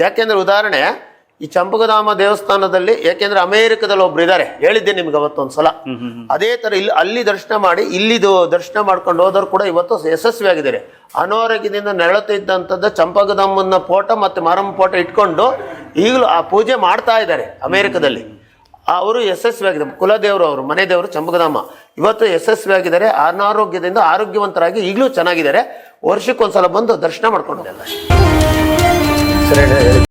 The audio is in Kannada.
ಯಾಕೆಂದ್ರೆ ಉದಾಹರಣೆ ಈ ಚಂಪಕಧಾಮ ದೇವಸ್ಥಾನದಲ್ಲಿ, ಯಾಕೆಂದ್ರೆ ಅಮೇರಿಕದಲ್ಲಿ ಒಬ್ರು ಇದ್ದಾರೆ, ಹೇಳಿದ್ದೆ ನಿಮ್ಗೆ ಅವತ್ತೊಂದ್ಸಲ. ಅದೇ ತರ ಇಲ್ಲಿ ಅಲ್ಲಿ ದರ್ಶನ ಮಾಡಿ ಇಲ್ಲಿದು ದರ್ಶನ ಮಾಡ್ಕೊಂಡು ಹೋದವ್ರು ಕೂಡ ಇವತ್ತು ಯಶಸ್ವಿಯಾಗಿದ್ದಾರೆ. ಅನಾರೋಗ್ಯದಿಂದ ನೆರಳುತ್ತಿದ್ದಂಥದ್ದು ಚಂಪಕಧಾಮನ ಫೋಟೋ ಮತ್ತೆ ಮಾರಮ್ಮ ಫೋಟೋ ಇಟ್ಕೊಂಡು ಈಗಲೂ ಆ ಪೂಜೆ ಮಾಡ್ತಾ ಇದ್ದಾರೆ ಅಮೇರಿಕದಲ್ಲಿ. ಅವರು ಯಶಸ್ವಿಯಾಗಿದೆ. ಕುಲದೇವರು, ಅವರು ಮನೆ ದೇವರು ಚಂಪಕಧಾಮ, ಇವತ್ತು ಯಶಸ್ವಿಯಾಗಿದ್ದಾರೆ. ಅನಾರೋಗ್ಯದಿಂದ ಆರೋಗ್ಯವಂತರಾಗಿ ಈಗಲೂ ಚೆನ್ನಾಗಿದ್ದಾರೆ. ವರ್ಷಕ್ಕೊಂದ್ಸಲ ಬಂದು ದರ್ಶನ ಮಾಡ್ಕೊಂಡಿದ್ದಾರೆ.